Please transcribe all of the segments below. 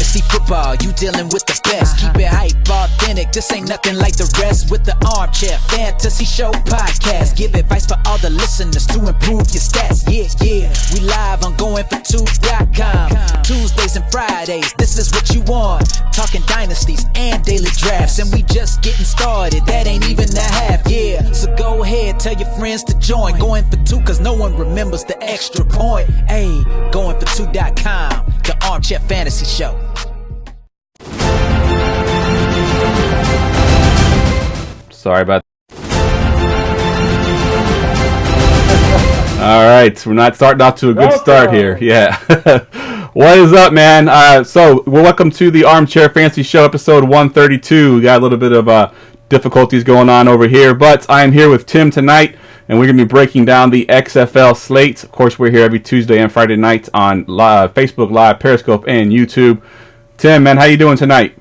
Fantasy football, you dealing with the best. Keep it hype, authentic, this ain't nothing like the rest. With the Armchair Fantasy Show podcast, give advice for all the listeners to improve your stats. Yeah, we live on goingfor2.com. Tuesdays and Fridays, this is what you want. Talking dynasties and daily drafts, and we just getting started, that ain't even the half. Yeah, so go ahead, tell your friends to join. Going for two, cause no one remembers the extra point. Hey, goingfor2.com, the Armchair Fantasy Show. Sorry about that. All right, we're not starting off to a good start here. Yeah. What is up, man? So, welcome to the Armchair Fantasy Show, episode 132. We got a little bit of difficulties going on over here, but I am here with Tim tonight, and we're going to be breaking down the XFL slate. Of course, we're here every Tuesday and Friday night on Facebook Live, Periscope, and YouTube. Tim, man, how you doing tonight?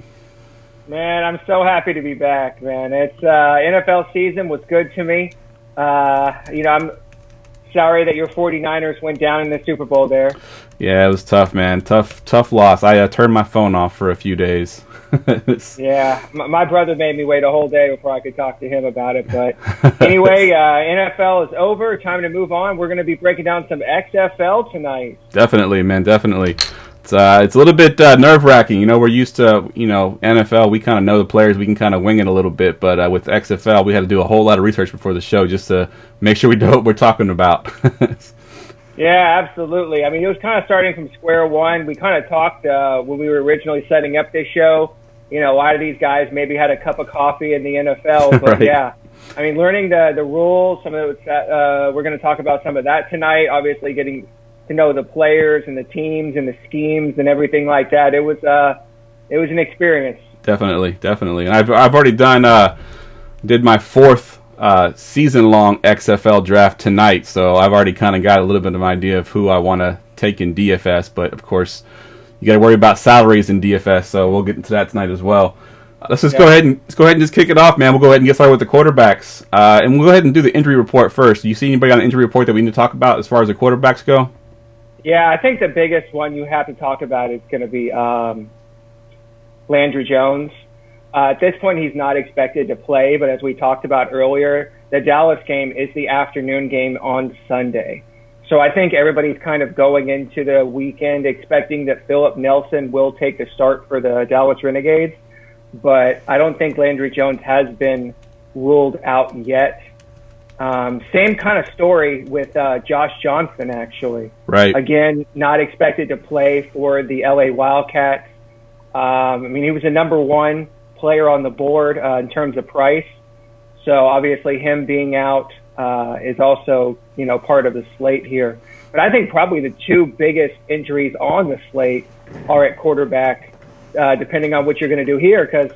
Man, I'm so happy to be back, man. It's NFL season was good to me. I'm sorry that your 49ers went down in the Super Bowl there. Yeah, it was tough, man. Tough loss. I turned my phone off for a few days. Yeah, my brother made me wait a whole day before I could talk to him about it. But anyway, NFL is over. Time to move on. We're going to be breaking down some XFL tonight. Definitely, man. Definitely. It's a little bit nerve-wracking. You know, we're used to, NFL. We kind of know the players. We can kind of wing it a little bit. But with XFL, we had to do a whole lot of research before the show just to make sure we know what we're talking about. Yeah, absolutely. I mean, it was kind of starting from square one. We kind of talked when we were originally setting up this show. You know, a lot of these guys maybe had a cup of coffee in the NFL. But, right. Yeah, I mean, learning the rules, some of it, we're going to talk about some of that tonight, obviously getting to know the players and the teams and the schemes and everything like that. It was an experience. Definitely. And I've already did my fourth season-long XFL draft tonight, so I've already kind of got a little bit of an idea of who I want to take in DFS. But of course, you got to worry about salaries in DFS, so we'll get into that tonight as well. Let's go ahead and just kick it off, man. We'll go ahead and get started with the quarterbacks, and we'll go ahead and do the injury report first. Do you see anybody on the injury report that we need to talk about as far as the quarterbacks go? Yeah, I think the biggest one you have to talk about is going to be Landry Jones. At this point, he's not expected to play, but as we talked about earlier, the Dallas game is the afternoon game on Sunday. So I think everybody's kind of going into the weekend expecting that Philip Nelson will take the start for the Dallas Renegades, but I don't think Landry Jones has been ruled out yet. Same kind of story with Josh Johnson, actually. Right. Again, not expected to play for the LA Wildcats. He was the number one player on the board in terms of price. So obviously him being out is also, part of the slate here. But I think probably the two biggest injuries on the slate are at quarterback, depending on what you're going to do here. Because,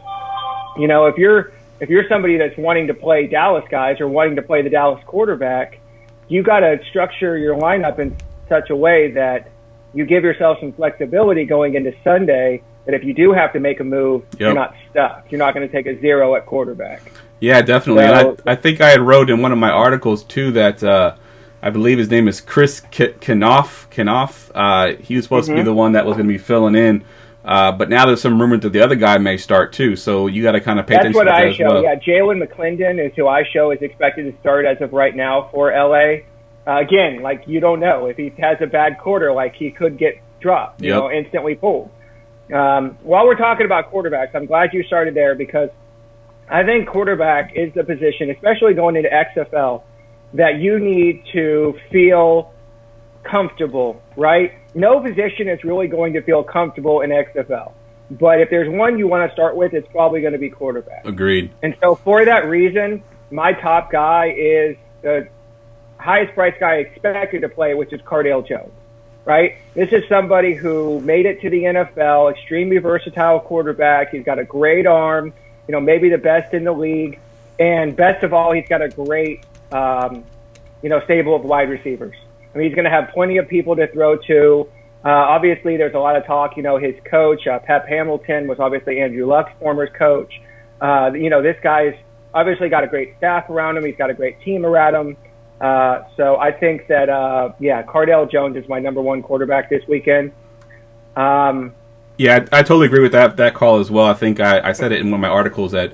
if you're somebody that's wanting to play Dallas guys or wanting to play the Dallas quarterback, you got to structure your lineup in such a way that you give yourself some flexibility going into Sunday, that if you do have to make a move, You're not stuck. You're not going to take a zero at quarterback. Yeah, definitely. So, and I think I had wrote in one of my articles, too, that I believe his name is Chris Kanoff. He was supposed to be the one that was going to be filling in. But now there's some rumors that the other guy may start, too. So you got to kind of pay attention to that as well. Yeah, Jalen McClendon is who I show is expected to start as of right now for L.A. Again, you don't know. If he has a bad quarter, he could get dropped, instantly pulled. While we're talking about quarterbacks, I'm glad you started there because I think quarterback is the position, especially going into XFL, that you need to feel comfortable, right? No position is really going to feel comfortable in XFL. But if there's one you want to start with, it's probably going to be quarterback. Agreed. And so for that reason, my top guy is the highest price guy expected to play, which is Cardale Jones. Right? This is somebody who made it to the NFL, extremely versatile quarterback. He's got a great arm, maybe the best in the league. And best of all, he's got a great, stable of wide receivers. I mean, he's going to have plenty of people to throw to. Obviously, there's a lot of talk, his coach, Pep Hamilton, was obviously Andrew Luck's former coach. This guy's obviously got a great staff around him. He's got a great team around him. So I think that, Cardale Jones is my number one quarterback this weekend. Yeah, Yeah, I totally agree with that call as well. I think I said it in one of my articles that,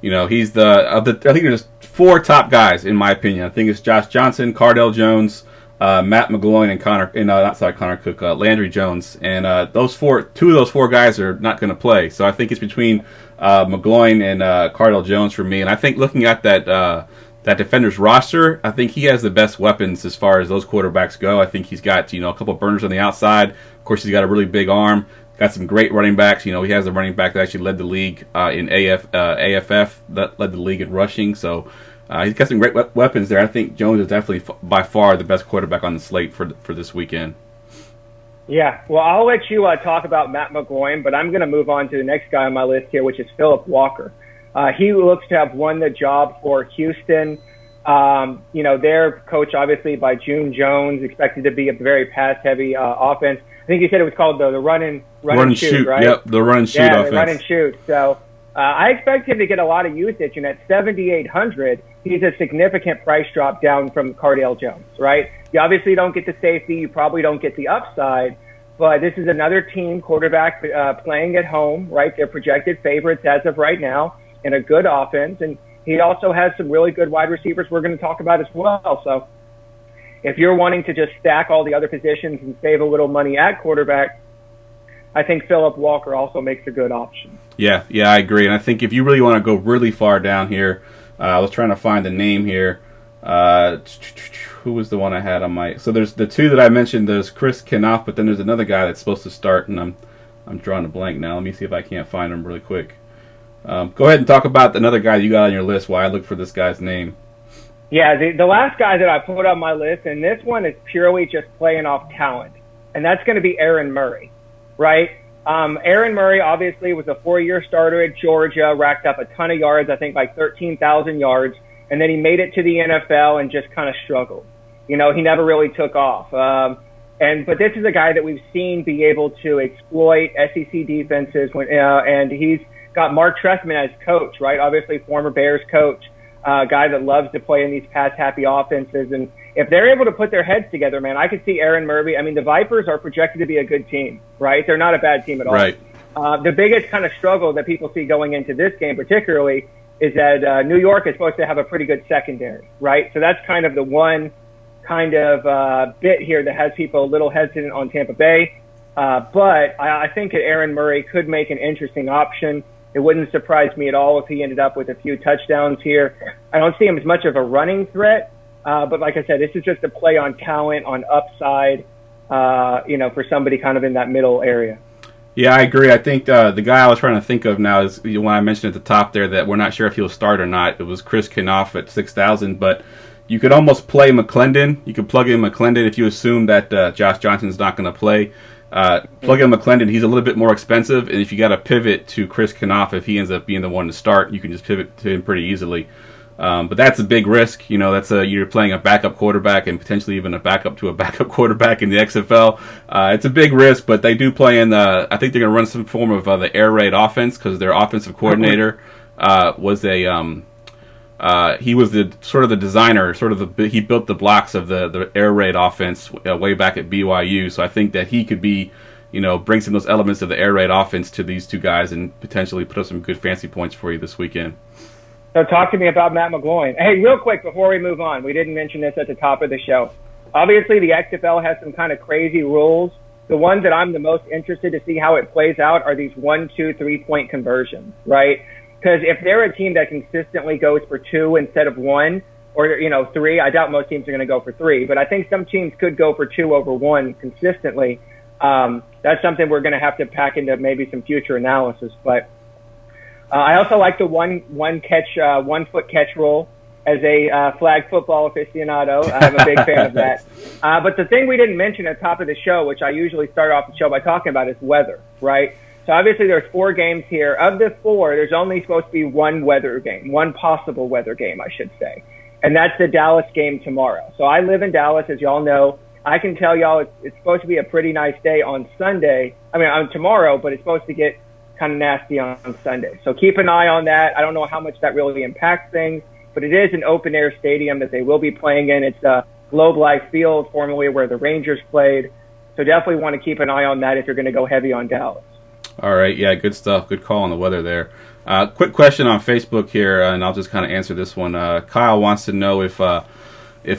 he's I think there's 4 top guys in my opinion. I think it's Josh Johnson, Cardell Jones, Matt McGloin, and Connor Cook, Landry Jones, and two of those 4 guys are not going to play. So I think it's between McGloin and Cardell Jones for me. And I think looking at that defender's roster, I think he has the best weapons as far as those quarterbacks go. I think he's got a couple of burners on the outside. Of course, he's got a really big arm. Got some great running backs. He has a running back that actually led the league in AFF, that led the league in rushing. So he's got some great weapons there. I think Jones is definitely by far the best quarterback on the slate for this weekend. Yeah, well, I'll let you talk about Matt McGloin, but I'm going to move on to the next guy on my list here, which is Philip Walker. He looks to have won the job for Houston. Their coach, obviously, by June Jones, expected to be a very pass-heavy offense. I think you said it was called the run and shoot, right? Yep, the run and shoot offense. The run and shoot. So I expect him to get a lot of usage, and at 7,800, he's a significant price drop down from Cardell Jones, right? You obviously don't get the safety. You probably don't get the upside. But this is another team quarterback playing at home, right? They're projected favorites as of right now in a good offense. And he also has some really good wide receivers we're going to talk about as well. So if you're wanting to just stack all the other positions and save a little money at quarterback, I think Philip Walker also makes a good option. Yeah, I agree. And I think if you really want to go really far down here, I was trying to find the name here. Who was the one I had on my... So there's the 2 that I mentioned. There's Chris Kenoff, but then there's another guy that's supposed to start, and I'm drawing a blank now. Let me see if I can't find him really quick. Go ahead and talk about another guy you got on your list while I look for this guy's name. Yeah, the last guy that I put on my list, and this one is purely just playing off talent, and that's going to be Aaron Murray, right? Aaron Murray obviously was a 4-year starter at Georgia, racked up a ton of yards, I think like 13,000 yards, and then he made it to the NFL and just kind of struggled. He never really took off. But this is a guy that we've seen be able to exploit SEC defenses, and he's got Mark Trestman as coach, right? Obviously, former Bears coach, guy that loves to play in these pass-happy offenses. And if they're able to put their heads together, man, I could see Aaron Murray. I mean, the Vipers are projected to be a good team, right? They're not a bad team at all. Right. The biggest kind of struggle that people see going into this game particularly is that New York is supposed to have a pretty good secondary, right? So that's kind of the one kind of bit here that has people a little hesitant on Tampa Bay. But I think that Aaron Murray could make an interesting option. It wouldn't surprise me at all if he ended up with a few touchdowns here. I don't see him as much of a running threat, but like I said, this is just a play on talent, on upside, for somebody kind of in that middle area. Yeah, I agree. I think the guy I was trying to think of now is when I mentioned at the top there that we're not sure if he'll start or not. It was Chris Kenoff at 6,000, but you could almost play McClendon. You could plug in McClendon if you assume that Josh Johnson's not going to play. Plug in McClendon, he's a little bit more expensive, and if you got to pivot to Chris Kenoff, if he ends up being the one to start, you can just pivot to him pretty easily. But that's a big risk. You're playing a backup quarterback and potentially even a backup to a backup quarterback in the XFL. It's a big risk, but they do play in I think they're going to run some form of the air raid offense because their offensive coordinator was he was the sort of the designer, he built the blocks of the air raid offense way back at BYU. So I think that he could be, bring some of those elements of the air raid offense to these 2 guys and potentially put up some good fancy points for you this weekend. So talk to me about Matt McGloin. Hey, real quick before we move on, we didn't mention this at the top of the show. Obviously, the XFL has some kind of crazy rules. The one that I'm the most interested to see how it plays out are these 1, 2, 3-point conversions, right? Because if they're a team that consistently goes for 2 instead of 1, or 3, I doubt most teams are going to go for 3, but I think some teams could go for 2 over 1 consistently. That's something we're going to have to pack into maybe some future analysis. But I also like the one foot catch rule as a flag football aficionado. I'm a big fan of that. But the thing we didn't mention at the top of the show, which I usually start off the show by talking about, is weather, right? So obviously there's 4 games here. Of the 4, there's only supposed to be one possible weather game, I should say. And that's the Dallas game tomorrow. So I live in Dallas, as y'all know. I can tell y'all it's supposed to be a pretty nice day on tomorrow, but it's supposed to get kind of nasty on Sunday. So keep an eye on that. I don't know how much that really impacts things, but it is an open-air stadium that they will be playing in. It's Globe Life Field, formerly where the Rangers played. So definitely want to keep an eye on that if you're going to go heavy on Dallas. All right, yeah, good stuff. Good call on the weather there. Quick question on Facebook here, and I'll just kind of answer this one. Kyle wants to know if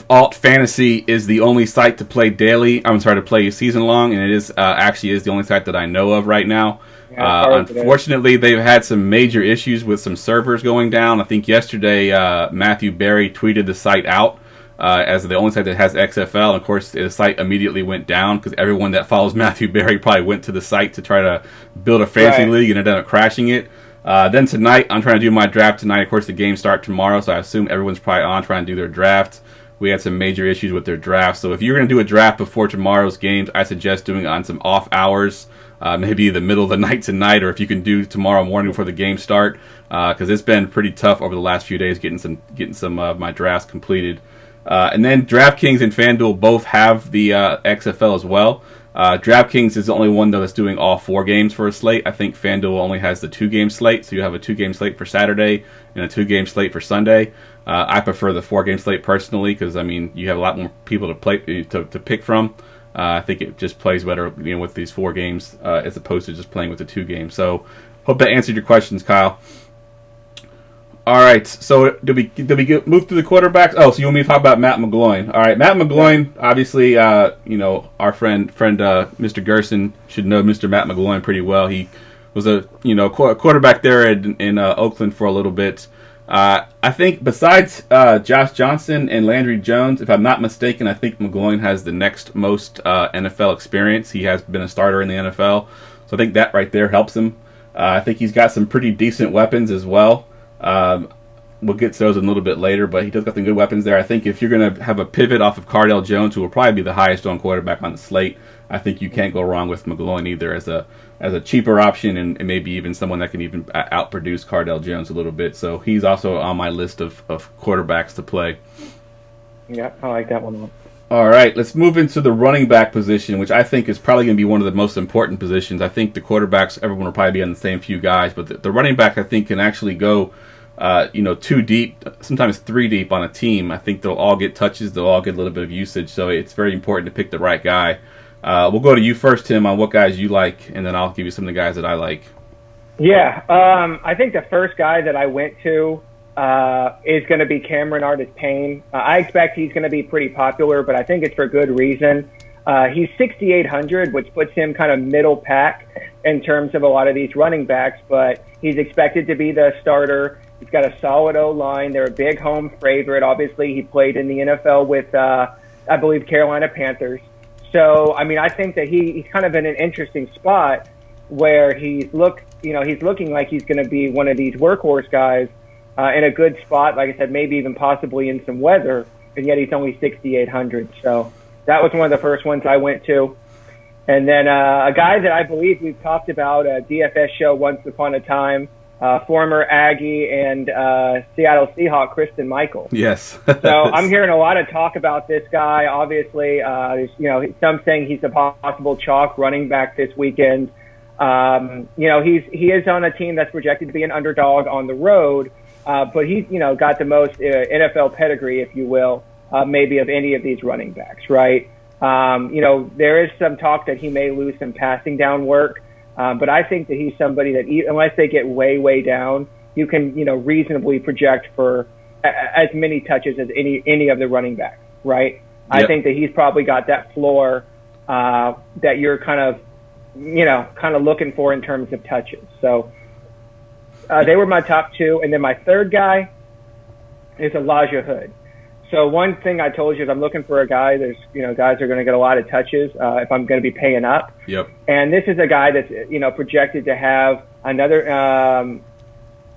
Alt Fantasy is the only site to play daily. I'm sorry, to play season long, and it is actually is the only site that I know of right now. Unfortunately, they've had some major issues with some servers going down. I think yesterday Matthew Berry tweeted the site out as the only site that has XFL. And of course, the site immediately went down because everyone that follows Matthew Berry probably went to the site to try to build a fantasy league and ended up crashing it. Then tonight, I'm trying to do my draft tonight. Of course, the games start tomorrow, so I assume everyone's probably on trying to do their draft. We had some major issues with their draft. So if you're going to do a draft before tomorrow's games, I suggest doing it on some off hours. Maybe the middle of the night tonight, or if you can do tomorrow morning before the games start, because it's been pretty tough over the last few days getting some of my drafts completed. And then DraftKings and FanDuel both have the XFL as well. DraftKings is the only one though that's doing all 4 games for a slate. I think FanDuel only has the 2-game slate, so you have a 2-game slate for Saturday and a 2-game slate for Sunday. I prefer the 4-game slate personally because I mean you have a lot more people to play to pick from. I think it just plays better, with these 4 games as opposed to just playing with the 2 games. So, hope that answered your questions, Kyle. All right, so did we move through the quarterbacks? Oh, so you want me to talk about Matt McGloin? All right, Matt McGloin, obviously, our friend Mr. Gerson should know Mr. Matt McGloin pretty well. He was a quarterback there in Oakland for a little bit. I think besides Josh Johnson and Landry Jones, if I'm not mistaken, I think McGloin has the next most NFL experience. He has been a starter in the NFL, so I think that right there helps him. I think he's got some pretty decent weapons as well. We'll get to those a little bit later, but he does got some good weapons there. I think if you're going to have a pivot off of Cardale Jones, who will probably be the highest owned quarterback on the slate, I think you can't go wrong with McGloin either as a cheaper option and maybe even someone that can even outproduce Cardale Jones a little bit. So he's also on my list of quarterbacks to play. Yeah, I like that one. All right, let's move into the running back position, which I think is probably going to be one of the most important positions. I think the quarterbacks, everyone will probably be on the same few guys, but the running back I think can actually go 2 deep, sometimes 3 deep on a team. I think they'll all get touches, they'll all get a little bit of usage, so it's very important to pick the right guy. We'll go to you first, Tim, on what guys you like, and then I'll give you some of the guys that I like. Yeah, I think the first guy that I went to is going to be Cameron Artis-Payne. I expect he's going to be pretty popular, but I think it's for good reason. He's 6,800, which puts him kind of middle pack in terms of a lot of these running backs, but he's expected to be the starter. He's got a solid O-line. They're a big home favorite. Obviously, he played in the NFL with, I believe, Carolina Panthers. So, I mean, I think that he's kind of in an interesting spot where he's looking like he's going to be one of these workhorse guys in a good spot. Like I said, maybe even possibly in some weather, and yet he's only 6,800. So that was one of the first ones I went to. And then a guy that I believe we've talked about, a DFS show once upon a time, former Aggie and Seattle Seahawk Kristen Michael. Yes. So I'm hearing a lot of talk about this guy. Obviously, some saying he's a possible chalk running back this weekend. He is on a team that's projected to be an underdog on the road, but he's got the most NFL pedigree, if you will, maybe of any of these running backs, right? There is some talk that he may lose some passing down work. But I think that he's somebody that, unless they get way, way down, you can, reasonably project for as many touches as any of the running backs, right? Yep. I think that he's probably got that floor that you're kind of looking for in terms of touches. So they were my top 2, and then my third guy is Elijah Hood. So one thing I told you is I'm looking for a guy. There's, guys are going to get a lot of touches if I'm going to be paying up. Yep. And this is a guy that's, projected to have another,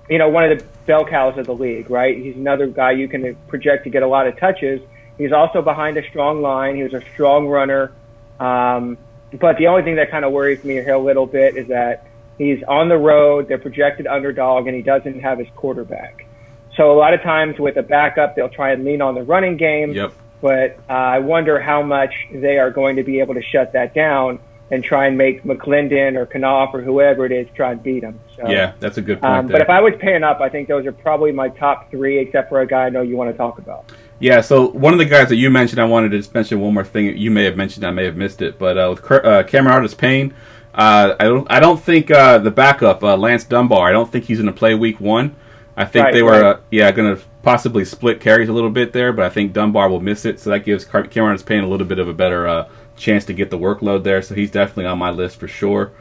one of the bell cows of the league, right? He's another guy you can project to get a lot of touches. He's also behind a strong line. He was a strong runner. But the only thing that kind of worries me here a little bit is that he's on the road, they're projected underdog, and he doesn't have his quarterback. So a lot of times with a backup, they'll try and lean on the running game. Yep. But I wonder how much they are going to be able to shut that down and try and make McClendon or Knopf or whoever it is try and beat him. So, yeah, that's a good point there. But if I was paying up, I think those are probably my top 3, except for a guy I know you want to talk about. Yeah, so one of the guys that you mentioned, I wanted to just mention one more thing. You may have mentioned, I may have missed it. But with Cameron Artis-Payne, I don't think the backup Lance Dunbar. I don't think he's going to play week 1. I think they were going to possibly split carries a little bit there, but I think Dunbar will miss it, so that gives Cameron Payne a little bit of a better chance to get the workload there. So he's definitely on my list for sure.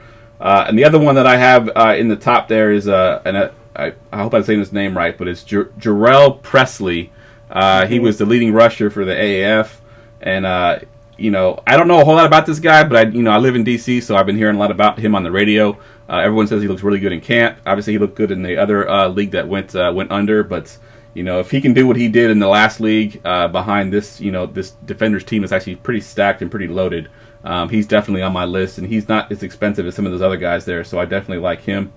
And the other one that I have in the top there is I hope I'm saying his name right, but it's Jarrell Presley. He was the leading rusher for the AAF, and I don't know a whole lot about this guy, but I live in DC, so I've been hearing a lot about him on the radio. Everyone says he looks really good in camp. Obviously, he looked good in the other league that went under, but if he can do what he did in the last league behind this, this Defenders team is actually pretty stacked and pretty loaded. He's definitely on my list, and he's not as expensive as some of those other guys there, so I definitely like him.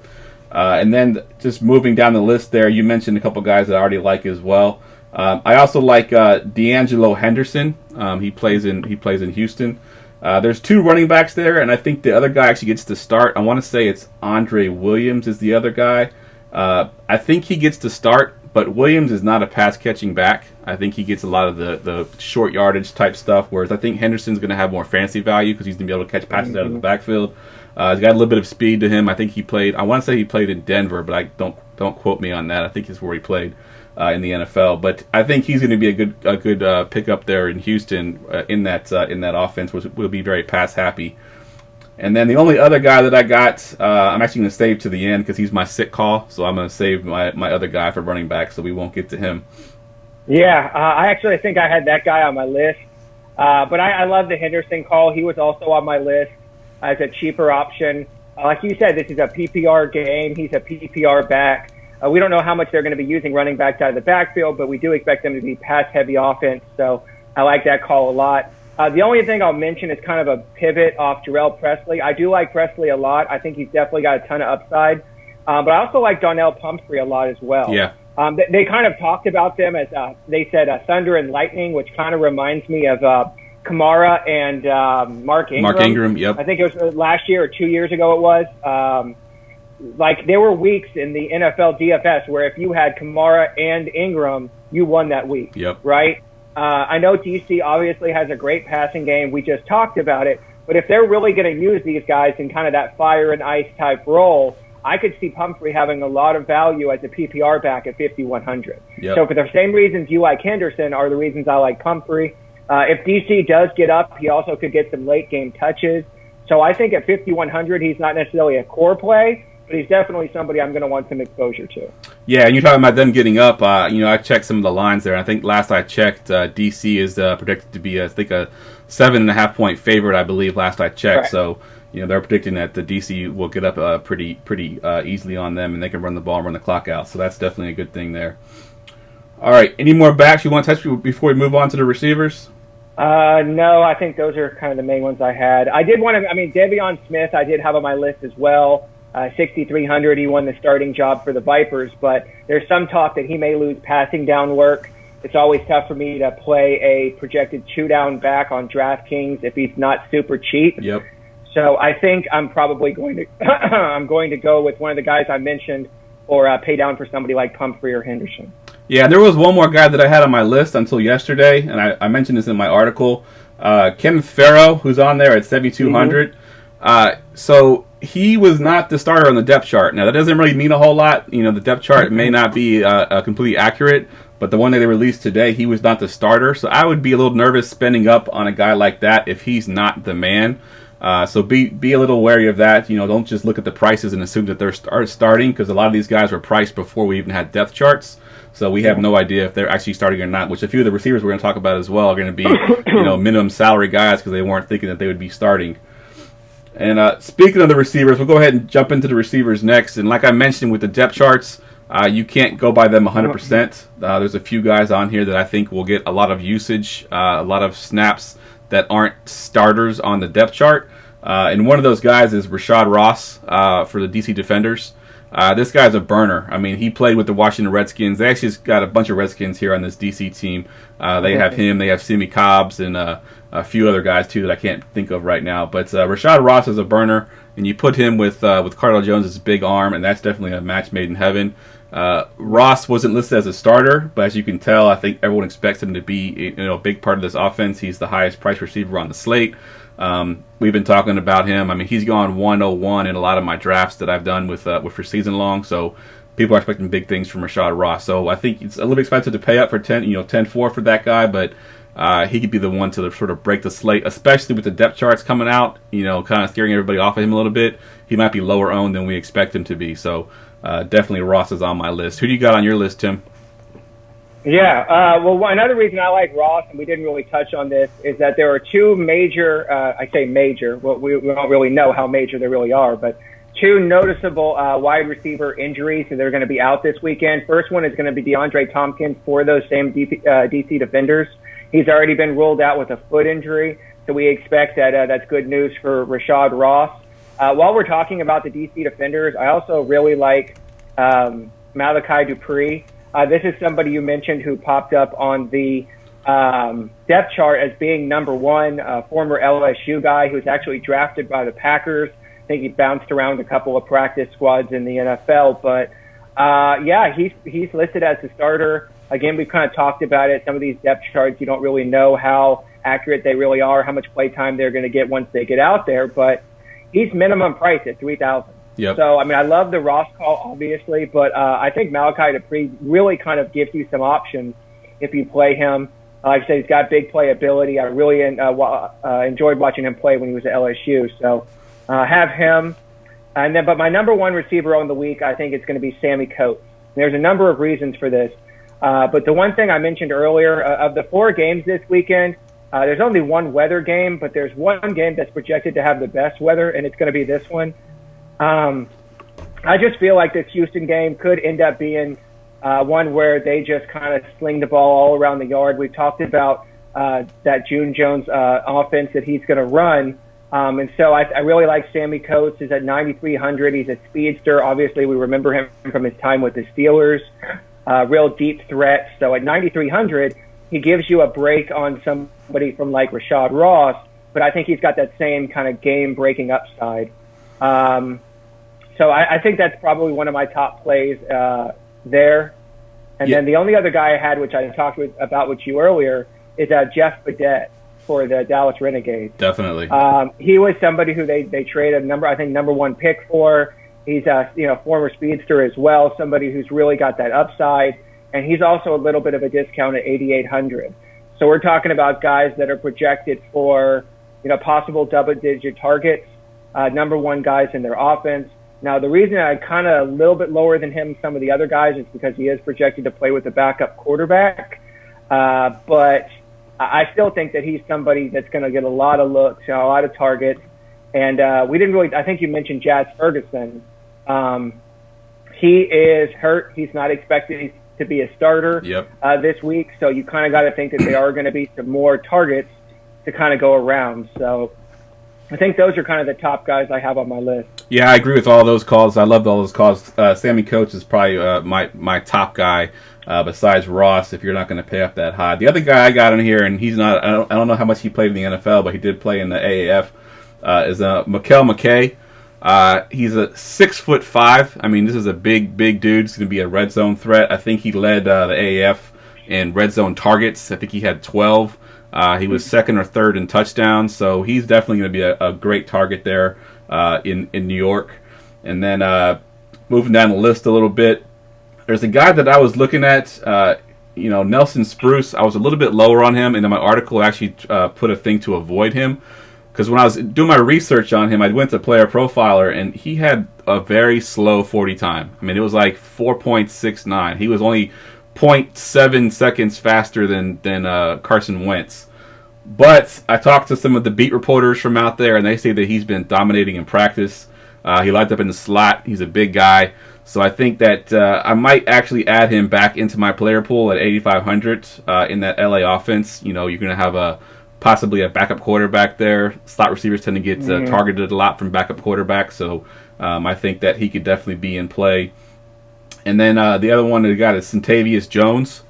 And then just moving down the list there, you mentioned a couple guys that I already like as well. I also like D'Angelo Henderson. He plays in Houston. There's 2 running backs there, and I think the other guy actually gets to start. I want to say it's Andre Williams is the other guy. I think he gets to start, but Williams is not a pass-catching back. I think he gets a lot of the short yardage type stuff, whereas I think Henderson's going to have more fantasy value because he's going to be able to catch passes out of the backfield. He's got a little bit of speed to him. I think he played. I want to say he played in Denver, but I don't quote me on that. I think it's where he played in the NFL. But I think he's going to be a good pickup there in Houston in that offense, which will be very pass happy. And then the only other guy that I got, I'm actually going to save to the end because he's my sick call. So I'm going to save my other guy for running back, so we won't get to him. Yeah, I actually think I had that guy on my list. But I love the Henderson call. He was also on my list as a cheaper option. Like you said, this is a PPR game. He's a PPR back. We don't know how much they're going to be using running backs out of the backfield, but we do expect them to be pass-heavy offense. So I like that call a lot. The only thing I'll mention is kind of a pivot off Jarrell Presley. I do like Presley a lot. I think he's definitely got a ton of upside. But I also like Donnell Pumphrey a lot as well. Yeah. They kind of talked about them as, they said, thunder and lightning, which kind of reminds me of Kamara and Mark Ingram. Mark Ingram, yep. I think it was last year or 2 years ago it was. There were weeks in the NFL DFS where if you had Kamara and Ingram, you won that week. Yep. Right? I know DC obviously has a great passing game. We just talked about it. But if they're really going to use these guys in kind of that fire and ice type role, I could see Pumphrey having a lot of value as a PPR back at 5,100. Yep. So for the same reasons you like Henderson are the reasons I like Pumphrey. If DC does get up, he also could get some late game touches. So I think at 5,100, he's not necessarily a core play, but he's definitely somebody I'm going to want some exposure to. Yeah, and you're talking about them getting up. I checked some of the lines there. I think last I checked, DC is predicted to be, I think, a 7.5 point favorite, I believe, last I checked. Right. So, they're predicting that the DC will get up pretty easily on them, and they can run the ball and run the clock out. So that's definitely a good thing there. All right, any more backs you want to touch before we move on to the receivers? No, I think those are kind of the main ones I had. I did want to, Devion Smith, I did have on my list as well. 6,300, he won the starting job for the Vipers, but there's some talk that he may lose passing down work. It's always tough for me to play a projected 2-down back on DraftKings if he's not super cheap. Yep. So I think I'm probably going to I'm going to go with one of the guys I mentioned or pay down for somebody like Pumphrey or Henderson. Yeah, there was one more guy that I had on my list until yesterday, and I mentioned this in my article. Kenneth Farrow, who's on there at 7,200. So he was not the starter on the depth chart. Now, that doesn't really mean a whole lot. The depth chart may not be completely accurate, but the one that they released today, he was not the starter. So I would be a little nervous spending up on a guy like that if he's not the man. So be a little wary of that. Don't just look at the prices and assume that they're starting, because a lot of these guys were priced before we even had depth charts. So we have no idea if they're actually starting or not, which a few of the receivers we're going to talk about as well are going to be minimum salary guys because they weren't thinking that they would be starting. And speaking of the receivers, we'll go ahead and jump into the receivers next. And like I mentioned with the depth charts, you can't go by them 100%. There's a few guys on here that I think will get a lot of usage, a lot of snaps that aren't starters on the depth chart. And one of those guys is Rashad Ross for the DC Defenders. This guy's a burner. He played with the Washington Redskins. They actually got a bunch of Redskins here on this DC team. They have him. They have Simi Cobbs and a few other guys, too, that I can't think of right now. But Rashad Ross is a burner, and you put him with Cardale Jones' big arm, and that's definitely a match made in heaven. Ross wasn't listed as a starter, but as you can tell, I think everyone expects him to be a big part of this offense. He's the highest priced receiver on the slate. We've been talking about him. I mean, he's gone 101 in a lot of my drafts that I've done with for season long. So people are expecting big things from Rashad Ross. So I think it's a little bit expensive to pay up for 10-4 for that guy, but he could be the one to sort of break the slate, especially with the depth charts coming out, kind of steering everybody off of him a little bit. He might be lower owned than we expect him to be. So definitely Ross is on my list. Who do you got on your list, Tim? Yeah, well, another reason I like Ross, and we didn't really touch on this, is that there are two major, I say major, well, we don't really know how major they really are, but two noticeable wide receiver injuries that are going to be out this weekend. First one is going to be DeAndre Tompkins for those same DC Defenders. He's already been ruled out with a foot injury, so we expect that that's good news for Rashad Ross. While we're talking about the DC Defenders, I also really like Malachi Dupree. This is somebody you mentioned who popped up on the depth chart as being number one, former LSU guy who was actually drafted by the Packers. I think he bounced around a couple of practice squads in the NFL, but he's listed as the starter. Again, we've kind of talked about it. Some of these depth charts, you don't really know how accurate they really are, how much play time they're going to get once they get out there, but he's minimum price at $3,000. Yep. So, I mean, I love the Ross call, obviously, but I think Malachi Dupree really kind of gives you some options if you play him. Like I said, he's got big playability. I really enjoyed watching him play when he was at LSU. So, have him. But my number one receiver on the week, I think it's going to be Sammy Coates. There's a number of reasons for this. But the one thing I mentioned earlier, of the 4 games this weekend, there's only one weather game, but there's one game that's projected to have the best weather, and it's going to be this one. I just feel like this Houston game could end up being one where they just kind of sling the ball all around the yard. We've talked about that June Jones offense that he's going to run. And so I really like Sammy Coates. He's at 9,300. He's a speedster. Obviously, we remember him from his time with the Steelers. Real deep threat. So at 9,300, he gives you a break on somebody from like Rashad Ross, but I think he's got that same kind of game-breaking upside. So I think that's probably one of my top plays there. And then the only other guy I had, which I talked about with you earlier, is Jeff Badette for the Dallas Renegades. Definitely. He was somebody who they traded number one pick for. He's a former speedster as well, somebody who's really got that upside, and he's also a little bit of a discount at 8,800. So we're talking about guys that are projected for possible double-digit targets, number one guys in their offense. Now, the reason I kind of a little bit lower than him, some of the other guys, is because he is projected to play with a backup quarterback. But I still think that he's somebody that's going to get a lot of looks, a lot of targets. And we didn't really – I think you mentioned Jazz Ferguson. He is hurt. He's not expected to be a starter this week. So you kind of got to think that there are going to be some more targets to kind of go around. So I think those are kind of the top guys I have on my list. Yeah, I agree with all those calls. I loved all those calls. Sammy Coates is probably my top guy besides Ross if you're not going to pay up that high. The other guy I got in here, and he's not – I don't know how much he played in the NFL, but he did play in the AAF, is Mikael McKay. He's a 6'5". I mean, this is a big dude. He's going to be a red zone threat. I think he led the AAF in red zone targets. I think he had 12. He was second or third in touchdowns, so he's definitely going to be a great target there in New York. And then moving down the list a little bit, there's a guy that I was looking at, Nelson Spruce. I was a little bit lower on him, and in my article I actually put a thing to avoid him. Because when I was doing my research on him, I went to Player Profiler, and he had a very slow 40 time. I mean, it was like 4.69. He was only 0.7 seconds faster than Carson Wentz. But I talked to some of the beat reporters from out there, and they say that he's been dominating in practice. He lined up in the slot. He's a big guy. So I think that I might actually add him back into my player pool at 8,500 in that LA offense. You're going to have possibly a backup quarterback there. Slot receivers tend to get targeted a lot from backup quarterbacks, so I think that he could definitely be in play. And then the other one that we got is Centavius Jones.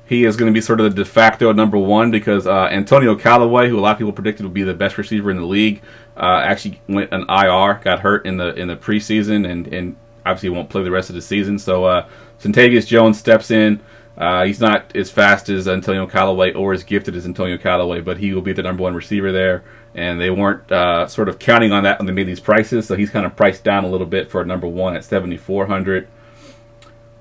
He is going to be sort of the de facto number one because Antonio Callaway, who a lot of people predicted would be the best receiver in the league, actually went on IR, got hurt in the preseason, and obviously won't play the rest of the season. So Centavius Jones steps in. He's not as fast as Antonio Callaway or as gifted as Antonio Callaway, but he will be the number one receiver there. And they weren't sort of counting on that when they made these prices, so he's kind of priced down a little bit for a number one at 7,400.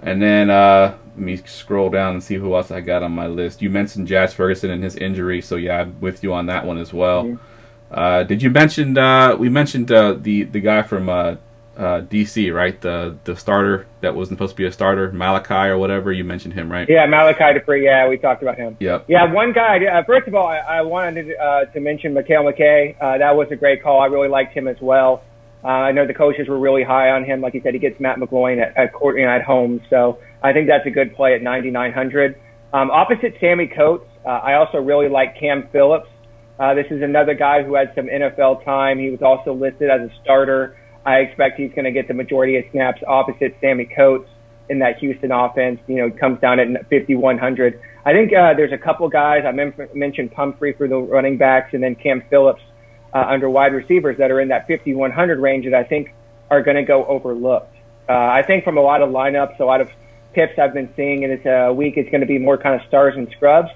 And then let me scroll down and see who else I got on my list. You mentioned Jazz Ferguson and his injury, so yeah, I'm with you on that one as well. Mm-hmm. Did you mention we mentioned the guy from DC, right? The starter that wasn't supposed to be a starter, Malachi or whatever. You mentioned him, right? Yeah, Malachi Dupree. Yeah, we talked about him. Yep. Yeah, one guy. First of all, I wanted to mention Mikhail McKay. That was a great call. I really liked him as well. I know the coaches were really high on him. Like you said, he gets Matt McGloin at home. So I think that's a good play at 9,900. Opposite Sammy Coates, I also really like Cam Phillips. This is another guy who had some NFL time. He was also listed as a starter. I expect he's going to get the majority of snaps opposite Sammy Coates in that Houston offense. Comes down at 5,100. I think there's a couple guys. I mentioned Pumphrey for the running backs, and then Cam Phillips under wide receivers that are in that 5,100 range that I think are going to go overlooked. I think from a lot of lineups, a lot of tips I've been seeing in this week, it's going to be more kind of stars and scrubs,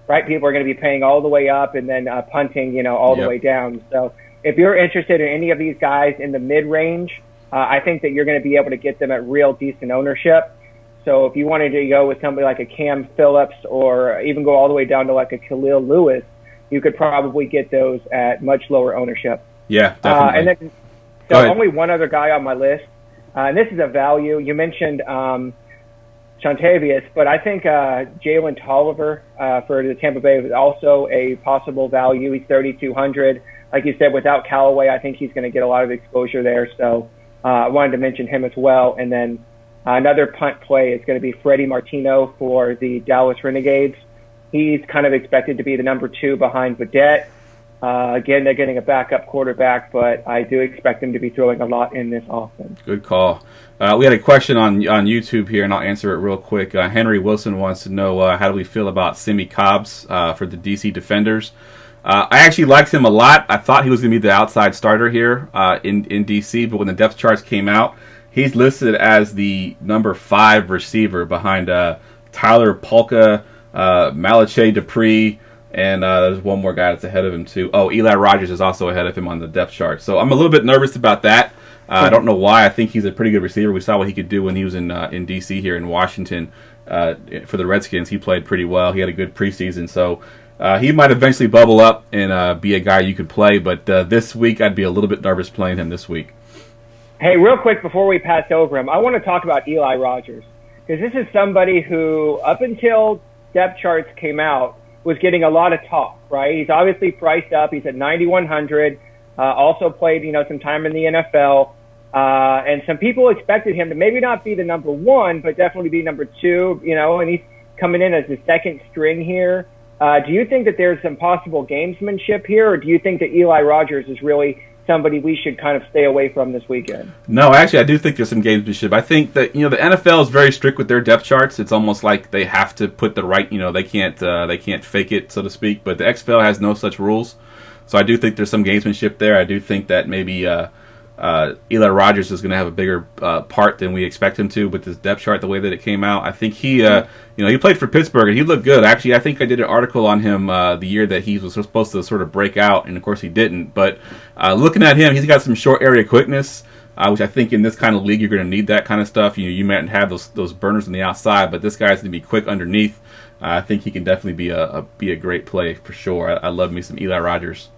right? People are going to be paying all the way up and then punting, all the way down. So if you're interested in any of these guys in the mid-range, I think that you're going to be able to get them at real decent ownership. So if you wanted to go with somebody like a Cam Phillips or even go all the way down to like a Khalil Lewis, you could probably get those at much lower ownership. Yeah, definitely. And then, so only one other guy on my list, and this is a value. You mentioned Shantavius, but I think Jalen Tolliver for the Tampa Bay is also a possible value. He's 3,200. Like you said, without Callaway, I think he's going to get a lot of exposure there. So I wanted to mention him as well. And then another punt play is going to be Freddie Martino for the Dallas Renegades. He's kind of expected to be the number 2 behind Vidette. Again, they're getting a backup quarterback, but I do expect him to be throwing a lot in this offense. Good call. We had a question on YouTube here, and I'll answer it real quick. Henry Wilson wants to know how do we feel about Simi Cobbs for the DC Defenders. I actually liked him a lot. I thought he was going to be the outside starter here in DC, but when the depth charts came out, he's listed as the number 5 receiver behind Tyler Polka, Malachi Dupree, and there's one more guy that's ahead of him too. Oh, Eli Rogers is also ahead of him on the depth chart. So I'm a little bit nervous about that. I don't know why. I think he's a pretty good receiver. We saw what he could do when he was in DC here in Washington for the Redskins. He played pretty well. He had a good preseason. So he might eventually bubble up and be a guy you could play. But this week, I'd be a little bit nervous playing him this week. Hey, real quick before we pass over him, I want to talk about Eli Rogers. Because this is somebody who, up until depth charts came out, was getting a lot of talk, right? He's obviously priced up. He's at 9,100. Also played, some time in the NFL. And some people expected him to maybe not be the number 1, but definitely be number 2, and he's coming in as the second string here. Do you think that there's some possible gamesmanship here, or do you think that Eli Rogers is really somebody we should kind of stay away from this weekend? No, actually, I do think there's some gamesmanship. I think that the NFL is very strict with their depth charts. It's almost like they have to put the right, they can't fake it, so to speak. But the XFL has no such rules, so I do think there's some gamesmanship there. I do think that maybe Eli Rogers is going to have a bigger part than we expect him to with this depth chart, the way that it came out. I think he played for Pittsburgh and he looked good. Actually, I think I did an article on him the year that he was supposed to sort of break out, and of course he didn't. But looking at him, he's got some short area quickness, which I think in this kind of league you're going to need that kind of stuff. You might have those burners on the outside, but this guy's going to be quick underneath. I think he can definitely be a great play for sure. I love me some Eli Rogers.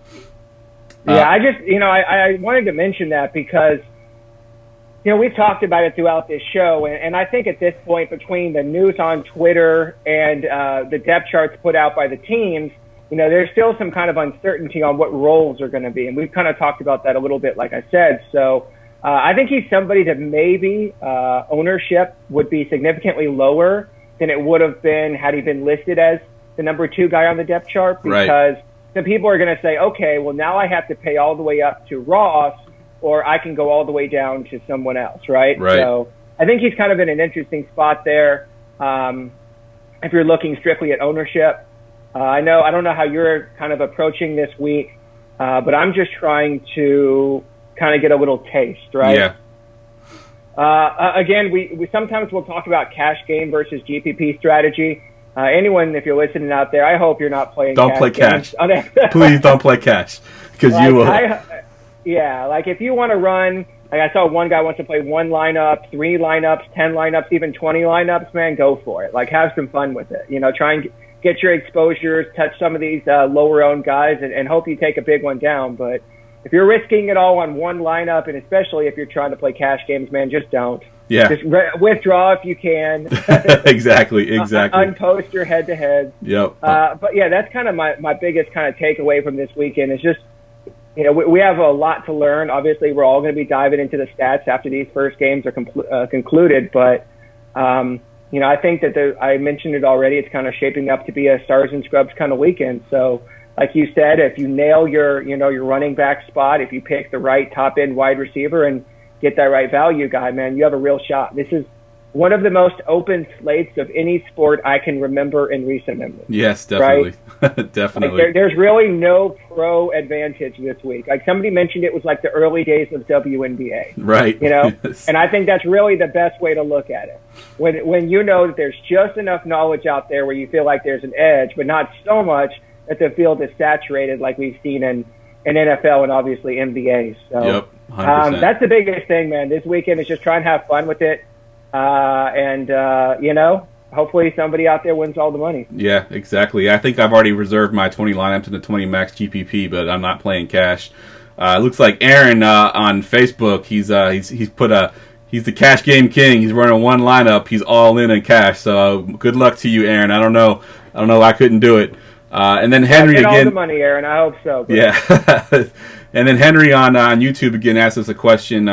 Yeah, I just, I wanted to mention that because, we've talked about it throughout this show, and I think at this point, between the news on Twitter and the depth charts put out by the teams, there's still some kind of uncertainty on what roles are going to be, and we've kind of talked about that a little bit, like I said. So I think he's somebody that maybe ownership would be significantly lower than it would have been had he been listed as the number 2 guy on the depth chart, because some people are going to say, okay, well, now I have to pay all the way up to Ross, or I can go all the way down to someone else, right? So I think he's kind of in an interesting spot there if you're looking strictly at ownership. I don't know how you're kind of approaching this week, but I'm just trying to kind of get a little taste, right? Yeah. Again, we sometimes we'll talk about cash game versus GPP strategy. Anyone, if you're listening out there, I hope you're not playing. Don't play cash. Please don't play cash, because you will. Like if you want to run, like I saw one guy wants to play 1 lineup, 3 lineups, 10 lineups, even 20 lineups. Man, go for it. Like have some fun with it. Try and get your exposures, touch some of these lower owned guys, and hope you take a big one down. But if you're risking it all on one lineup, and especially if you're trying to play cash games, man, just don't. Yeah. Just withdraw if you can. Exactly. Unpost your head-to-head. Yep. But yeah, that's kind of my biggest kind of takeaway from this weekend is just, we have a lot to learn. Obviously, we're all going to be diving into the stats after these first games are concluded. But, I think that I mentioned it already. It's kind of shaping up to be a stars and scrubs kind of weekend. So, like you said, if you nail your running back spot, if you pick the right top end wide receiver and get that right value guy, man, you have a real shot. This is one of the most open slates of any sport I can remember in recent memory. Yes, definitely. Right? Definitely. Like there's really no pro advantage this week. Like somebody mentioned, it was like the early days of WNBA. Right. Yes. And I think that's really the best way to look at it. When you know that there's just enough knowledge out there where you feel like there's an edge, but not so much that the field is saturated like we've seen in NFL and obviously NBA. So yep, 100%. That's the biggest thing, man. This weekend is just try and have fun with it. Hopefully somebody out there wins all the money. Yeah, exactly. I think I've already reserved my 20 lineups and the 20 max GPP, but I'm not playing cash. It looks like Aaron on Facebook, he's the cash game king. He's running one lineup. He's all in cash. So good luck to you, Aaron. I don't know. I couldn't do it. And then Henry again. All the money, Aaron. I hope so. But. Yeah. And then Henry on YouTube again asked us a question.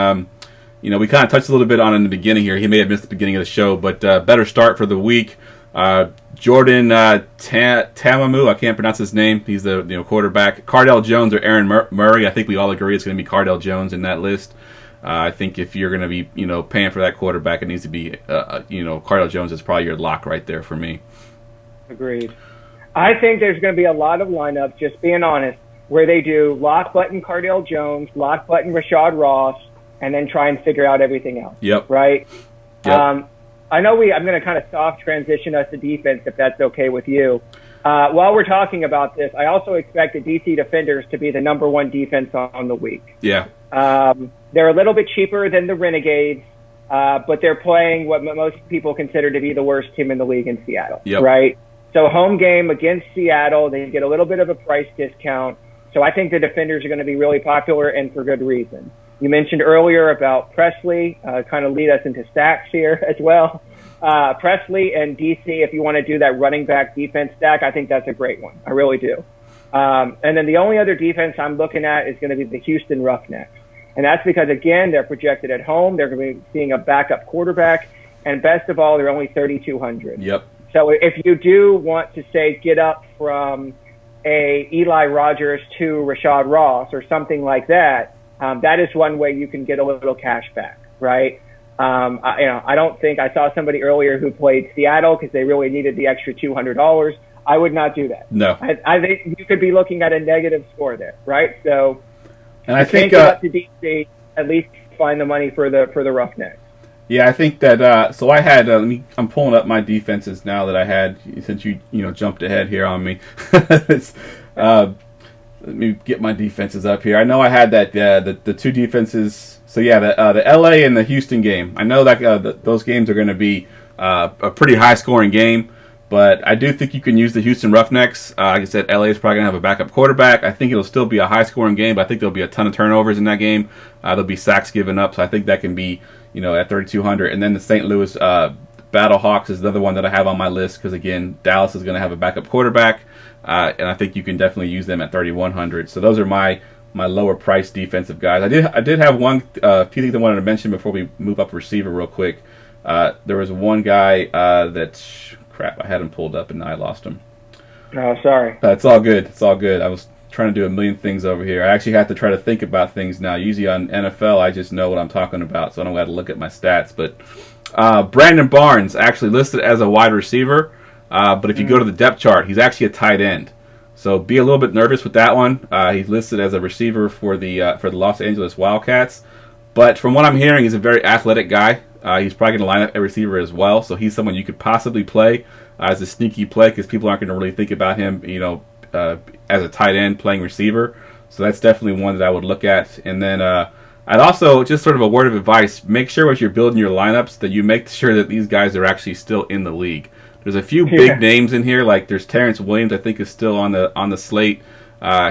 We kind of touched a little bit on it in the beginning here. He may have missed the beginning of the show, but better start for the week. Jordan Tamamu, I can't pronounce his name. He's the quarterback. Cardell Jones or Aaron Murray. I think we all agree it's going to be Cardell Jones in that list. I think if you're going to be paying for that quarterback, it needs to be Cardell Jones is probably your lock right there for me. Agreed. I think there's going to be a lot of lineups, just being honest, where they do lock button Cardell Jones, lock button Rashad Ross, and then try and figure out everything else. Yep. Right? Yep. I know I'm going to kind of soft transition us to defense, if that's okay with you. While we're talking about this, I also expect the DC Defenders to be the number one defense on the week. Yeah. They're a little bit cheaper than the Renegades, but they're playing what most people consider to be the worst team in the league in Seattle. Yep. Right? So home game against Seattle, they get a little bit of a price discount. So I think the Defenders are going to be really popular, and for good reason. You mentioned earlier about Presley, kind of lead us into stacks here as well. Presley and DC, if you want to do that running back defense stack, I think that's a great one. I really do. And then the only other defense I'm looking at is going to be the Houston Roughnecks. And that's because, again, they're projected at home. They're going to be seeing a backup quarterback. And best of all, they're only 3,200. Yep. So if you do want to, say, get up from a Eli Rogers to Rashad Ross or something like that, that is one way you can get a little cash back, right? I don't think I saw somebody earlier who played Seattle because they really needed the extra $200. I would not do that. No. I think you could be looking at a negative score there, right? So and I think up to DC, at least find the money for the Roughnecks. Yeah, I think that. So I had. I'm pulling up my defenses now that I had since you jumped ahead here on me. Let me get my defenses up here. I know I had that the two defenses. So yeah, the LA and the Houston game. I know that those games are going to be a pretty high scoring game, but I do think you can use the Houston Roughnecks. Like I said, LA is probably going to have a backup quarterback. I think it'll still be a high scoring game, but I think there'll be a ton of turnovers in that game. There'll be sacks given up, so I think that can be at 3,200. And then the St. Louis Battlehawks is another one that I have on my list because again, Dallas is going to have a backup quarterback. And I think you can definitely use them at 3,100. So those are my lower price defensive guys. I did have one few things I wanted to mention before we move up receiver real quick. There was one guy that crap, I had him pulled up and I lost him. Oh, sorry. It's all good. It's all good. I was trying to do a million things over here. I actually have to try to think about things now. Usually on NFL, I just know what I'm talking about, so I don't have to look at my stats. But Brandon Barnes actually listed as a wide receiver. But if you go to the depth chart, he's actually a tight end. So be a little bit nervous with that one. He's listed as a receiver for the Los Angeles Wildcats. But from what I'm hearing, he's a very athletic guy. He's probably going to line up at receiver as well, so he's someone you could possibly play as a sneaky play because people aren't going to really think about him, as a tight end playing receiver. So that's definitely one that I would look at. And then I'd also, just sort of a word of advice, make sure as you're building your lineups that you make sure that these guys are actually still in the league. There's a few big names in here, like there's Terrence Williams, I think is still on the slate.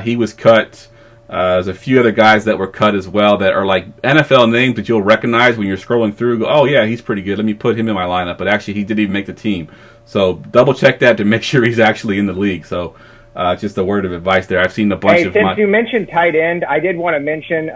He was cut. There's a few other guys that were cut as well that are like NFL names that you'll recognize when you're scrolling through. Go, oh yeah, he's pretty good. Let me put him in my lineup. But actually, he didn't even make the team. So double check that to make sure he's actually in the league. So just a word of advice there. I've seen a bunch of. Since you mentioned tight end, I did want to mention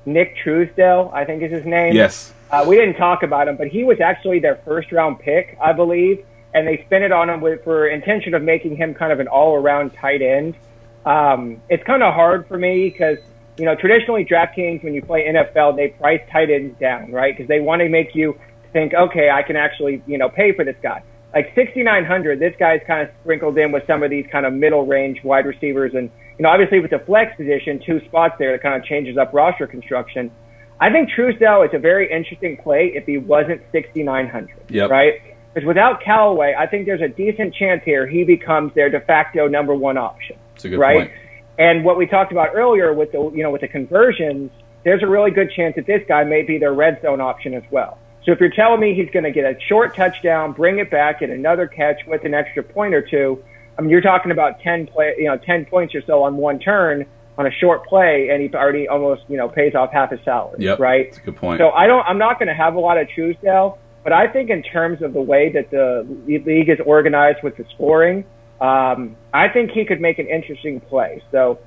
Nick Truesdale, I think is his name. Yes. We didn't talk about him, but he was actually their first-round pick, I believe, and they spent it on him for intention of making him kind of an all-around tight end. It's kind of hard for me because, traditionally DraftKings, when you play NFL, they price tight ends down, right? Because they want to make you think, okay, I can actually, pay for this guy. Like 6,900, this guy's kind of sprinkled in with some of these kind of middle range wide receivers. And, obviously with the flex position, 2 spots there, that kind of changes up roster construction. I think Truesdale is a very interesting play if he wasn't 6,900, right? Because without Callaway, I think there's a decent chance here he becomes their de facto number 1 option. That's a good point. And what we talked about earlier with the, with the conversions, there's a really good chance that this guy may be their red zone option as well. So if you're telling me he's going to get a short touchdown, bring it back, get another catch with an extra point or two, I mean, you're talking about 10 points or so on one turn on a short play, and he already almost, pays off half his salary, right? That's a good point. So I'm not going to have a lot of Truesdale, but I think in terms of the way that the league is organized with the scoring, I think he could make an interesting play. So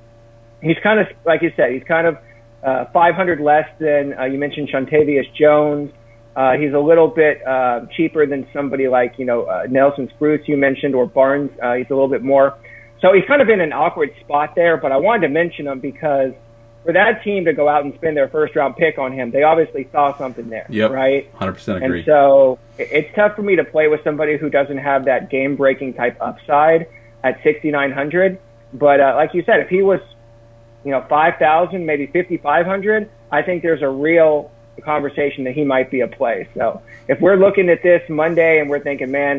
he's kind of, like you said, he's kind of 500 less than, you mentioned Shantavius Jones. He's a little bit cheaper than somebody like, Nelson Spruce you mentioned, or Barnes. He's a little bit more. So he's kind of in an awkward spot there, but I wanted to mention him because for that team to go out and spend their first-round pick on him, they obviously saw something there, right? 100% agree. And so it's tough for me to play with somebody who doesn't have that game-breaking type upside at 6,900. But like you said, if he was, 5,000, maybe 5,500, I think there's a real conversation that he might be a play. So if we're looking at this Monday and we're thinking, man,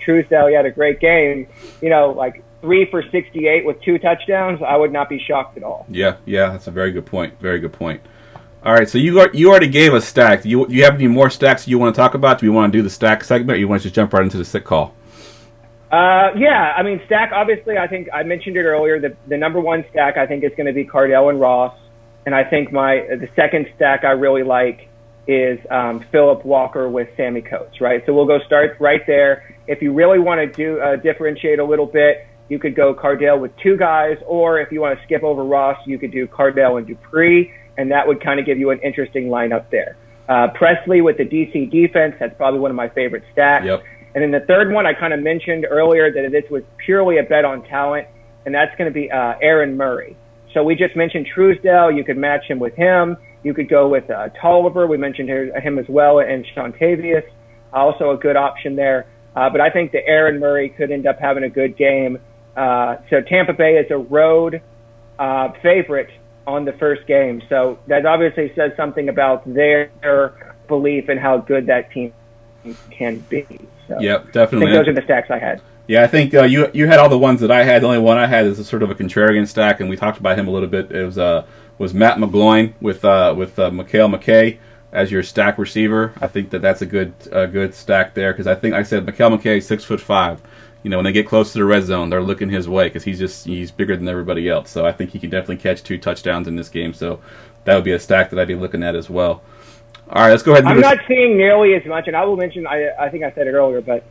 Truesdale, he had a great game, like 3 for 68 with 2 touchdowns, I would not be shocked at all. Yeah, that's a very good point. Very good point. All right, so you already gave us stacks. You have any more stacks you want to talk about? Do you want to do the stack segment, or you want to just jump right into the sick call? Yeah, I mean, stack, obviously, I think I mentioned it earlier, the number 1 stack I think is going to be Cardell and Ross. And I think the second stack I really like is Phillip Walker with Sammy Coates, right? So we'll go start right there. If you really want to do differentiate a little bit, you could go Cardell with 2 guys, or if you want to skip over Ross, you could do Cardell and Dupree, and that would kind of give you an interesting lineup there. Presley with the DC defense, that's probably one of my favorite stacks. Yep. And then the third one, I kind of mentioned earlier that this was purely a bet on talent, and that's going to be Aaron Murray. So we just mentioned Truesdale. You could match him with him. You could go with Tolliver. We mentioned him as well, and Shantavius, also a good option there. But I think that Aaron Murray could end up having a good game. So Tampa Bay is a road favorite on the first game. So that obviously says something about their belief in how good that team can be. So yep, definitely. I think those are the stacks I had. Yeah, I think you had all the ones that I had. The only one I had is a sort of a contrarian stack, and we talked about him a little bit. It was Matt McGloin with Mikhail McKay as your stack receiver. I think that's a good stack there because I think, like I said, Mikhail McKay, 6'5". When they get close to the red zone, they're looking his way because he's bigger than everybody else. So I think he can definitely catch 2 touchdowns in this game. So that would be a stack that I'd be looking at as well. All right, let's go ahead. I'm not seeing nearly as much, and I will mention. I think I said it earlier, but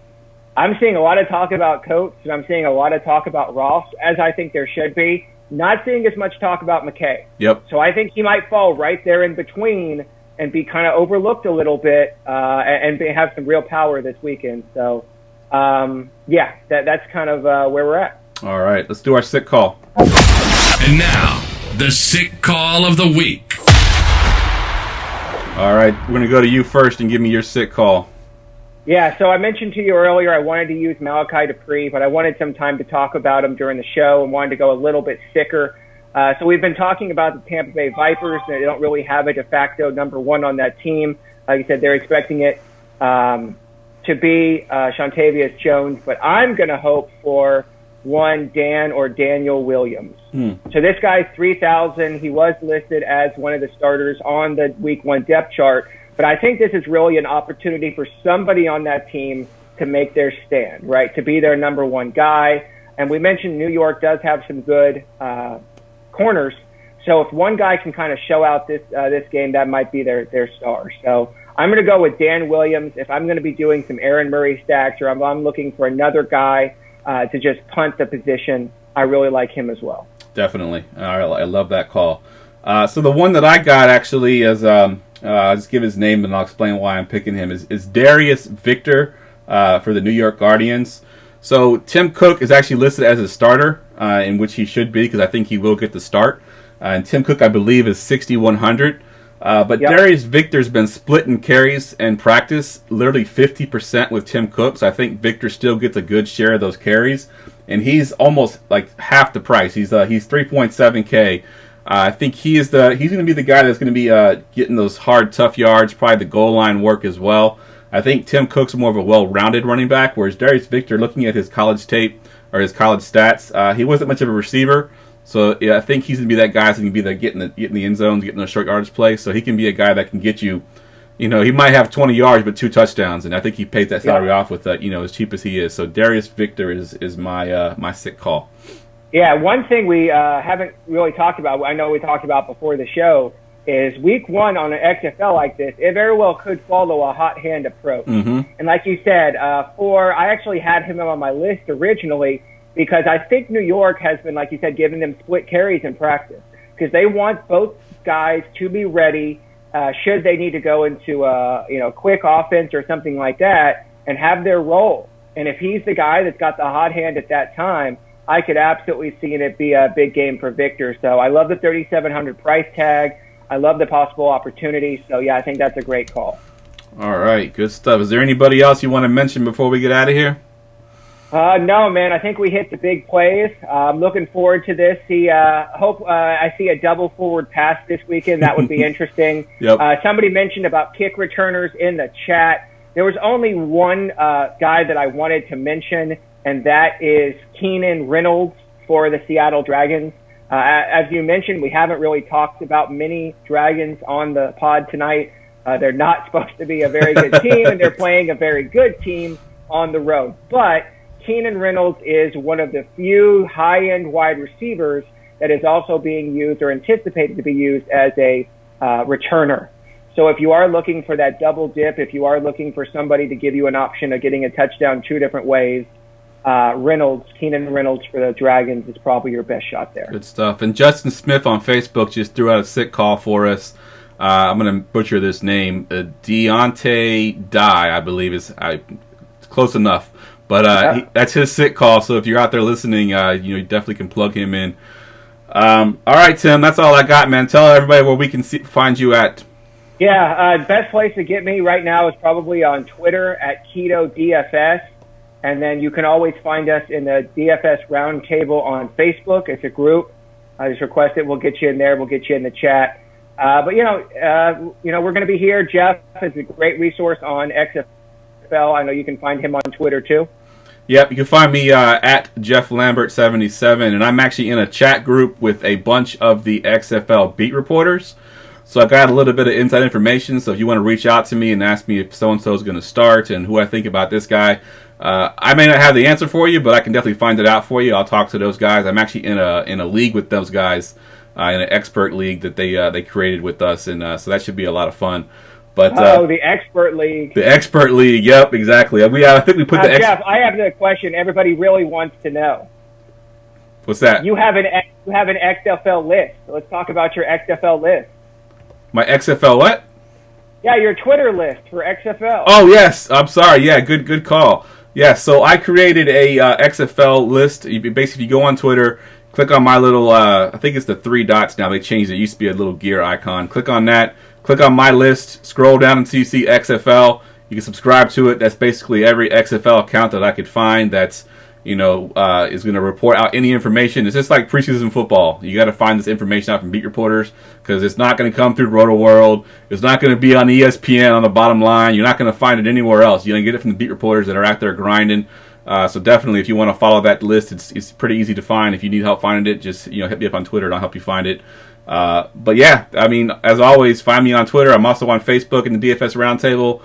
I'm seeing a lot of talk about Coates, and I'm seeing a lot of talk about Ross, as I think there should be. Not seeing as much talk about McKay. Yep. So I think he might fall right there in between and be kind of overlooked a little bit and have some real power this weekend. So, that's kind of where we're at. All right, let's do our sick call. And now, the sick call of the week. All right, we're going to go to you first and give me your sick call. Yeah, so I mentioned to you earlier I wanted to use Malachi Dupree, but I wanted some time to talk about him during the show and wanted to go a little bit sicker. So we've been talking about the Tampa Bay Vipers. They don't really have a de facto number one on that team. Like I said, they're expecting it to be Shantavius Jones, but I'm going to hope for one Dan or Daniel Williams. So this guy's 3,000. He was listed as one of the starters on the Week 1 depth chart, but I think this is really an opportunity for somebody on that team to make their stand, right, to be their number one guy. And we mentioned New York does have some good corners, so if one guy can kind of show out this game, that might be their star. So I'm going to go with Dan Williams. If I'm going to be doing some Aaron Murray stacks, or I'm looking for another guy to just punt the position, I really like him as well. Definitely. I love that call. So the one that I got actually is, I'll just give his name and I'll explain why I'm picking him, is Darius Victor for the New York Guardians. So Tim Cook is actually listed as a starter, in which he should be, because I think he will get the start. And Tim Cook, I believe, is 6,100. But yep. Darius Victor's been splitting carries in practice, literally 50% with Tim Cook. So I think Victor still gets a good share of those carries, and he's almost like half the price. He's 3.7K. I think he's going to be the guy that's going to be getting those hard, tough yards, probably the goal line work as well. I think Tim Cook's more of a well-rounded running back, whereas Darius Victor, looking at his college tape or his college stats, he wasn't much of a receiver. So yeah, I think he's going to be that guy that's going to be there getting the end zones, getting those short yardage plays. So he can be a guy that can get you, he might have 20 yards but 2 touchdowns, and I think he pays that salary off with as cheap as he is. So Darius Victor is my sick call. Yeah, one thing we haven't really talked about, I know we talked about before the show, is Week 1 on an XFL like this, it very well could follow a hot hand approach. Mm-hmm. And like you said, I actually had him on my list originally, because I think New York has been, like you said, giving them split carries in practice, because they want both guys to be ready should they need to go into a quick offense or something like that and have their role. And if he's the guy that's got the hot hand at that time, I could absolutely see it be a big game for Victor. So I love the 3,700 price tag. I love the possible opportunity. So, yeah, I think that's a great call. All right, good stuff. Is there anybody else you want to mention before we get out of here? No, man. I think we hit the big plays. I'm looking forward to this. Hope I see a double forward pass this weekend. That would be interesting. Yep. Somebody mentioned about kick returners in the chat. There was only one guy that I wanted to mention, and that is Keenan Reynolds for the Seattle Dragons. As you mentioned, we haven't really talked about many Dragons on the pod tonight. They're not supposed to be a very good team, and they're playing a very good team on the road. But Keenan Reynolds is one of the few high-end wide receivers that is also being used or anticipated to be used as a returner. So if you are looking for that double dip, if you are looking for somebody to give you an option of getting a touchdown 2 different ways, Keenan Reynolds for the Dragons is probably your best shot there. Good stuff. And Justin Smith on Facebook just threw out a sick call for us. I'm going to butcher this name. Deontay Dye, I believe, is close enough. But that's his sick call. So if you're out there listening, you definitely can plug him in. All right, Tim, that's all I got, man. Tell everybody where we can find you at. Yeah, best place to get me right now is probably on Twitter at Keto DFS. And then you can always find us in the DFS Roundtable on Facebook. It's a group. Just request it. We'll get you in there. We'll get you in the chat. But we're going to be here. Geoff is a great resource on XFL. I know you can find him on Twitter too. Yep, you can find me at Geoff Lambert 77, and I'm actually in a chat group with a bunch of the XFL beat reporters. So I've got a little bit of inside information. So if you want to reach out to me and ask me if so-and-so is going to start and who I think about this guy, I may not have the answer for you, but I can definitely find it out for you. I'll talk to those guys. I'm actually in a league with those guys, in an expert league that they created with us, and so that should be a lot of fun. But the expert league. The expert league. Yep, exactly. I think we put the. Geoff, I have the question everybody really wants to know. What's that? You have an XFL list. So let's talk about your XFL list. My XFL what? Yeah, your Twitter list for XFL. Oh yes, I'm sorry. Yeah, good call. Yeah, so I created a XFL list. Basically, you go on Twitter, click on my little, I think it's the 3 dots now. They changed it. It used to be a little gear icon. Click on that. Click on my list. Scroll down until you see XFL. You can subscribe to it. That's basically every XFL account that I could find that's, is going to report out any information. It's just like preseason football. You got to find this information out from beat reporters because it's not going to come through Roto World. It's not going to be on ESPN on the bottom line. You're not going to find it anywhere else. You're going to get it from the beat reporters that are out there grinding. So definitely, if you want to follow that list, it's pretty easy to find. If you need help finding it, just hit me up on Twitter and I'll help you find it. But yeah, I mean, as always, find me on Twitter. I'm also on Facebook in the DFS Roundtable.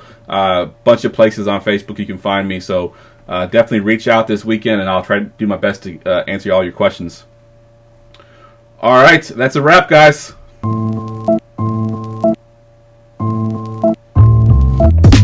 Bunch of places on Facebook you can find me. So definitely reach out this weekend, and I'll try to do my best to answer all your questions. All right, that's a wrap, guys.